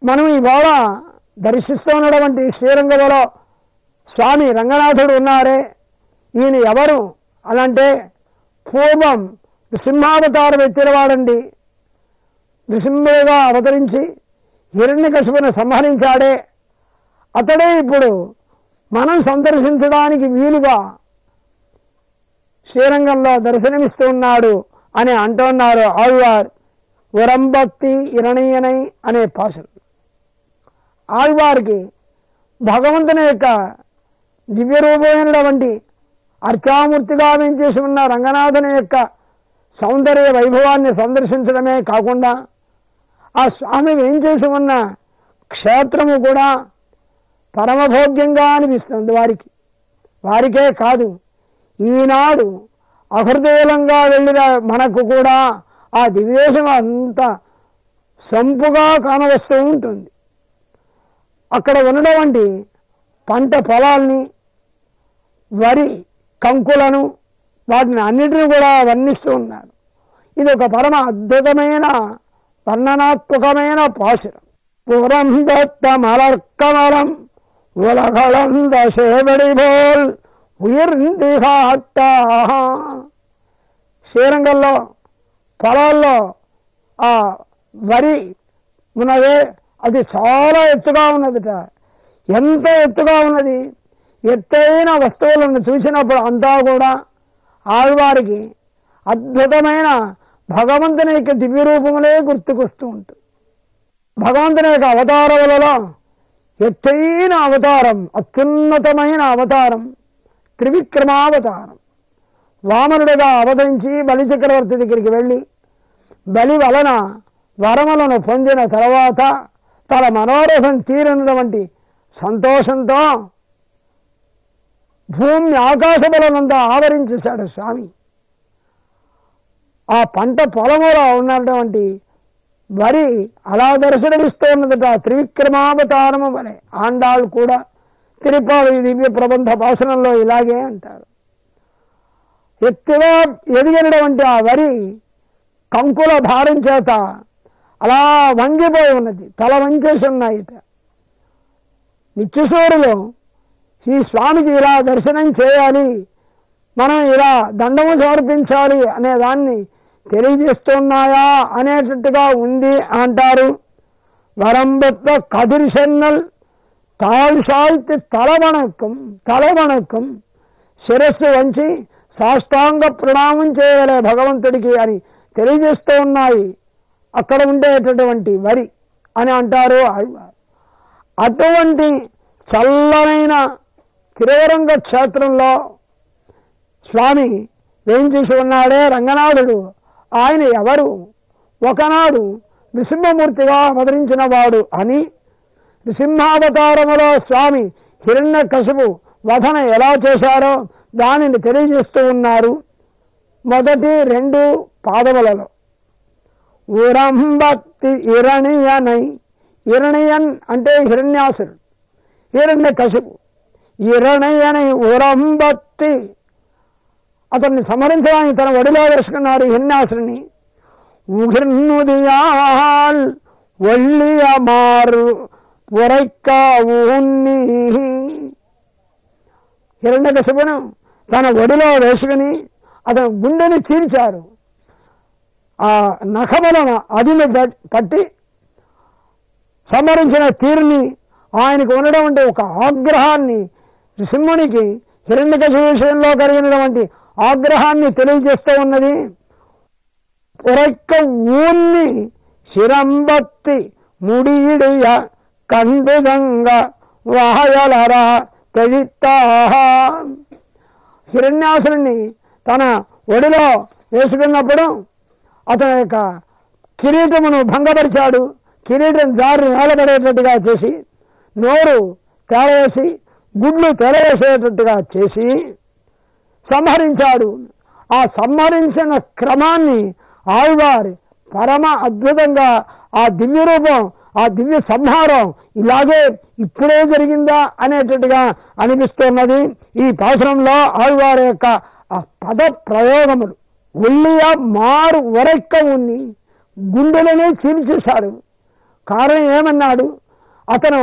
మనం ఇవాళ దర్శిస్తున్నటువంటి శ్రీరంగంలో స్వామి రంగనాథుడు ఉన్నారే, ఈయన ఎవరు అనంటే పూర్వం నృసింహావతారం ఎత్తినవాడండి. నృసింహుడుగా అవతరించి హిరణ్యకశిపుని సంహరించాడే, అతడే ఇప్పుడు మనం సందర్శించడానికి వీలుగా శ్రీరంగంలో దర్శనమిస్తూ ఉన్నాడు అని అంటున్నారు ఆళ్వార్. ఉరంభక్తి ఇరణీయనై అనే పాశం. ఆళ్వారికి భగవంతుని యొక్క దివ్యరూపమైనటువంటి అర్చామూర్తిగా వేంచేసి ఉన్న రంగనాథుని యొక్క సౌందర్య వైభవాన్ని సందర్శించడమే కాకుండా ఆ స్వామి వేంచేసి ఉన్న క్షేత్రము కూడా పరమభోగ్యంగా అనిపిస్తుంది వారికే కాదు, ఈనాడు అహృదయంగా వెళ్ళిన మనకు కూడా ఆ దివ్యేశం అంత సంపుగా కానవస్తూ ఉంటుంది. అక్కడ ఉన్నటువంటి పంట పొలాల్ని, వరి కంకులను, వాటిని అన్నిటిని కూడా వర్ణిస్తూ ఉన్నారు. ఇది ఒక పరమ అద్భుతమైన వర్ణనాత్మకమైన పాశురం. పురం దత్త మలర్కమలం ఉలగళంద సేవడి బోల్ ఉయిర్ందిహాట్ట. శ్రీరంగంలో పొలాల్లో ఆ వరి ఉన్నదే, అది చాలా ఎత్తుగా ఉన్నదిట. ఎంత ఎత్తుగా ఉన్నది! ఎత్తైన వస్తువులను చూసినప్పుడు అంతా కూడా ఆళ్వారికి అద్భుతమైన భగవంతుని యొక్క దివ్య రూపములే గుర్తుకొస్తూ ఉంటుంది. భగవంతుని యొక్క అవతారములలో ఎత్తైన అవతారం, అత్యున్నతమైన అవతారం త్రివిక్రమావతారం. వామనుడిగా అవతరించి బలిచక్రవర్తి దగ్గరికి వెళ్ళి బలి వలన వరములను పొందిన తర్వాత తన మనోరథం తీరినటువంటి సంతోషంతో భూమి ఆకాశములనంతా ఆవరించేశాడు స్వామి. ఆ పంట పొలములో ఉన్నటువంటి వరి అలా దర్శనమిస్తూ ఉన్నదట త్రివిక్రమావతారము వలె. ఆండాళ్ళు కూడా తిరుపావి దివ్య ప్రబంధ భాషణంలో ఇలాగే అంటారు. ఎత్తుగా ఎదిగినటువంటి ఆ వరి కంకుల భారం చేత అలా వంగిపోయి ఉన్నది, తల వంచేసి ఉన్నాయిట. నిత్యసూరులు ఈ స్వామికి ఇలా దర్శనం చేయాలి, మనం ఇలా దండము సమర్పించాలి అనే దాన్ని తెలియజేస్తున్నాయా అనేటట్టుగా ఉంది అంటారు. వరంబత్వ కదిరిసెన్నల్ తాళ్ సాల్తి తలవణకం శిరస్సు వంచి సాష్టాంగ ప్రణామం చేయగలే భగవంతుడికి అని తెలియజేస్తూ ఉన్నాయి అక్కడ ఉండేటటువంటి వరి అని అంటారు ఆళ్వారు. అటువంటి చల్లనైన తిరువరంగ క్షేత్రంలో స్వామి వేంచేసి ఉన్నాడే రంగనాథుడు. ఆయన ఎవరు? ఒకనాడు నృసింహమూర్తిగా అవతరించిన వాడు అని నృసింహావతారములో స్వామి హిరణ్యకశిపు వధన ఎలా చేశారో దానిని తెలియజేస్తూ ఉన్నారు. మొదటి 2 పాదములలో ఉరంభక్తి ఇరణియనై. ఇరణియన్ అంటే హిరణ్యాసురుడు, హిరణ్యకశిపు. ఇరణియనై ఉరంభక్తి, అతన్ని సంహరించడానికి తన ఒడిలో వేసుకున్నారు హిరణ్యాసురుని. ఉగిర్నుదియాల్ ఒళ్ళియమారు ఉరైక్క ఊన్ని. హిరణ్యకశిపును తన ఒడిలో వేసుకుని అతని గుండెని చీల్చారు. ఆ నఖములను అదిని పట్టి సంహరించిన తీరుని, ఆయనకు ఉన్నటువంటి ఒక ఆగ్రహాన్ని, సింహునికి హిరణ్యకశిపు విషయంలో కలిగినటువంటి ఆగ్రహాన్ని తెలియజేస్తూ ఉన్నది. ఉరైక్క ఊన్ని శిరంబత్తి ముడియిడియ కండుదంగ వాయలరా తజిత్తా. హిరణ్యాసురుణ్ణి తన ఒడిలో వేసుకున్నప్పుడు అతని యొక్క కిరీటమును భంగపరిచాడు. కిరీటం జారి నేలబడేటట్టుగా చేసి, నోరు తెరవేసి, గుడ్లు తెరవేసేటట్టుగా చేసి సంహరించాడు. ఆ సంహరించిన క్రమాన్ని ఆళ్వారు పరమ అద్భుతంగా ఆ దివ్య రూపం, ఆ దివ్య సంహారం ఇలాగే ఇప్పుడే జరిగిందా అనేటట్టుగా అనిపిస్తున్నది. ఈ పాశురంలో ఆళ్వారి యొక్క ఆ పద ప్రయోగములు. ఒళ్ళియ మారు ఒరెక్క ఉన్ని, గుండెలనే చీల్చేశారు. కారణం ఏమన్నాడు? అతను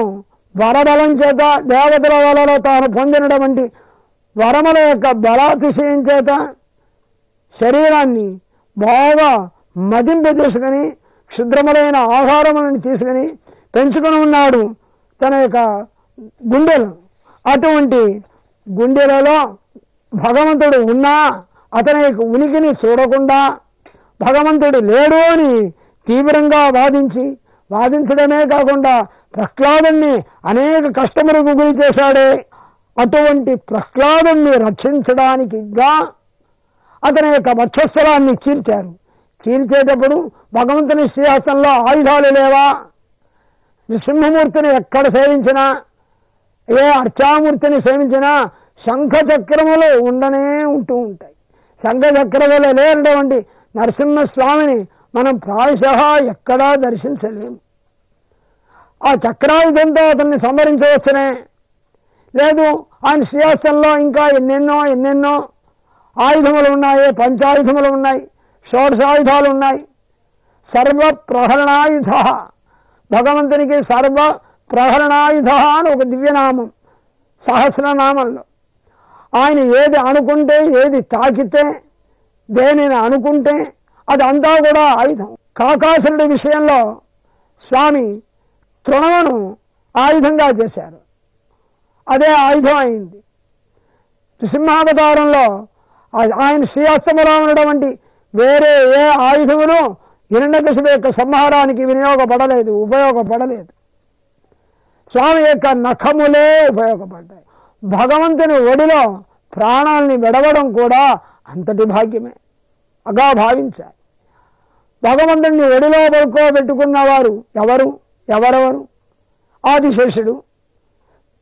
వరబలం చేత దేవతల వలలో తాను పొందినటువంటి వరముల యొక్క బలాతిశయం చేత శరీరాన్ని బాగా మదింప చేసుకుని క్షుద్రములైన ఆహారములను తీసుకుని పెంచుకుని ఉన్నాడు తన యొక్క గుండెలు. అటువంటి గుండెలలో భగవంతుడు ఉన్నా అతని యొక్క ఉనికిని చూడకుండా భగవంతుడు లేడు అని తీవ్రంగా వాదించడమే కాకుండా ప్రహ్లాదుని అనేక కష్టములకు గురి చేశాడే. అటువంటి ప్రహ్లాదుని రక్షించడానికిగా అతని యొక్క వక్షస్థలాన్ని చీల్చారు. చీల్చేటప్పుడు భగవంతుని శ్రీహస్తంలో ఆయుధాలు లేవా? నృసింహమూర్తిని ఎక్కడ సేవించినా, ఏ అర్చామూర్తిని సేవించినా శంఖ చక్రములు ఉంటూ ఉంటాయి. శంఖ చక్రములు లేనటువంటి నరసింహస్వామిని మనం ప్రాయశః ఎక్కడా దర్శించలేము. ఆ చక్రాయుధంతో అతన్ని సంహరించవచ్చునే. లేదు, ఆయన శ్రీహస్తంలో ఇంకా ఎన్నెన్నో ఆయుధములు ఉన్నాయి, పంచాయుధములు ఉన్నాయి, షోడశాయుధాలు ఉన్నాయి. సర్వప్రహరణాయుధ, భగవంతునికి సర్వప్రహరణాయుధ అని ఒక దివ్యనామం సహస్రనామంలో. ఆయన ఏది అనుకుంటే, ఏది తాకితే, దేనిని అనుకుంటే అదంతా కూడా ఆయుధం. కాకాసురుడి విషయంలో స్వామి తృణమును ఆయుధంగా చేశారు, అదే ఆయుధం అయింది. సింహావతారంలో ఆయన శ్రీహస్తములో ఉన్నటువంటి వేరే ఏ ఆయుధమును హిరణ్యకశిపుని యొక్క సంహారానికి ఉపయోగపడలేదు. స్వామి యొక్క నఖములే ఉపయోగపడ్డాయి. భగవంతుని ఒడిలో ప్రాణాలని విడవడం కూడా అంతటి భాగ్యమే అగా భావించాలి. భగవంతుడిని ఒడిలో పడుకోబెట్టుకున్నవారు ఎవరెవరు? ఆదిశేషుడు,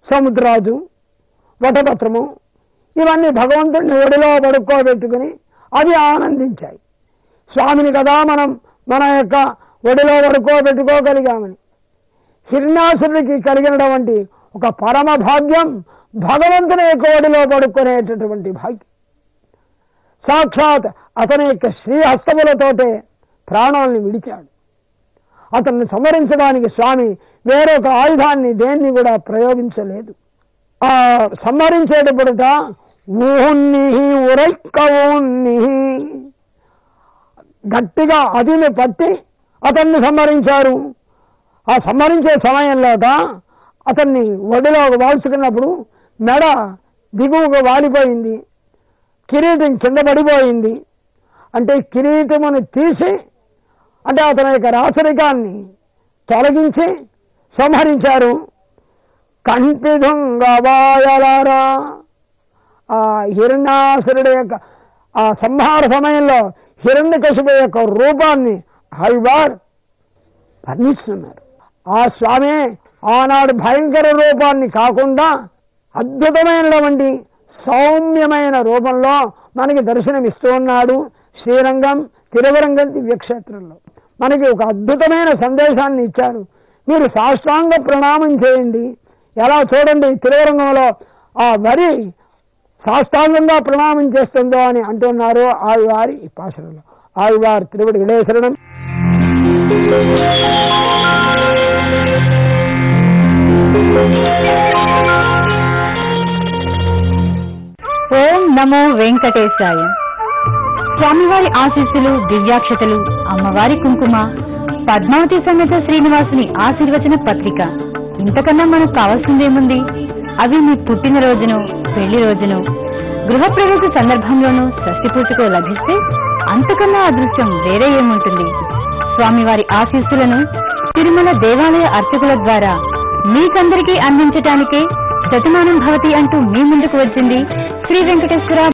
సముద్రాజు, వటపత్రము, ఇవన్నీ భగవంతుడిని ఒడిలో పడుకోబెట్టుకుని అవి ఆనందించాయి. స్వామిని కదా మనం మన యొక్క ఒడిలో పడుకోబెట్టుకోగలిగామని. హిరణ్యాసురుడికి కలిగినటువంటి ఒక పరమ భాగ్యం భగవంతుని యొక్క ఒడిలో పడుకునేటటువంటి భాగ్యం. సాక్షాత్ అతని యొక్క శ్రీహస్తములతోటే ప్రాణాలను విడిచాడు. అతన్ని సంహరించడానికి స్వామి వేరొక ఆయుధాన్ని దేన్ని కూడా ప్రయోగించలేదు. ఆ సంహరించేటప్పుడుట ఉరైక్కవున్ని గట్టిగా అదిని పట్టి అతన్ని సంహరించారు. ఆ సంహరించే సమయంలోట అతన్ని ఒడిలో వాల్చుకున్నప్పుడు మెడ దిగువగా వాలిపోయింది, కిరీటం కింద పడిపోయింది. అంటే కిరీటమును తీసి, అంటే అతని యొక్క రాచరికాన్ని తొలగించి సంహరించారు. కంటిదుంగవాయలారా, ఆ హిరణ్యాసురుడి యొక్క ఆ సంహార సమయంలో హిరణ్యకశిపుని యొక్క రూపాన్ని ఆళ్వార్ వర్ణిస్తున్నారు. ఆ స్వామి ఆనాడు భయంకర రూపాన్ని కాకుండా అద్భుతమైనటువంటి సౌమ్యమైన రూపంలో మనకి దర్శనమిస్తూ ఉన్నాడు. శ్రీరంగం తిరువరంగం దివ్యక్షేత్రంలో మనకి ఒక అద్భుతమైన సందేశాన్ని ఇచ్చారు. మీరు సాష్టాంగ ప్రణామం చేయండి. ఎలా చూడండి, తిరువరంగంలో ఆ వరి సాష్టాంగంగా ప్రణామం చేస్తుందో అని అంటున్నారు ఆళ్వారి ఈ పాశనంలో. ఆళ్వార్ తిరువడి విడేశరణం. ఓం నమో వెంకటేశాయ. స్వామివారి ఆశీస్సులు, దివ్యాక్షతలు, అమ్మవారి కుంకుమ, పద్మావతి సమేత శ్రీనివాసుని ఆశీర్వచన పత్రిక, ఇంతకన్నా మనకు కావాల్సిందేముంది? అవి మీ పుట్టినరోజును, పెళ్లి రోజును, గృహప్రవేశ సందర్భంలోనూ షష్ఠి పూజకు లభిస్తే అంతకన్నా అదృష్టం వేరే ఏముంటుంది? స్వామివారి ఆశీస్సులను తిరుమల దేవాలయ అర్చకుల ద్వారా మీకందరికీ అందించటానికే శతమానం భవతి అంటూ మీ ముందుకు వచ్చింది శ్రీ వెంకటేశ్వర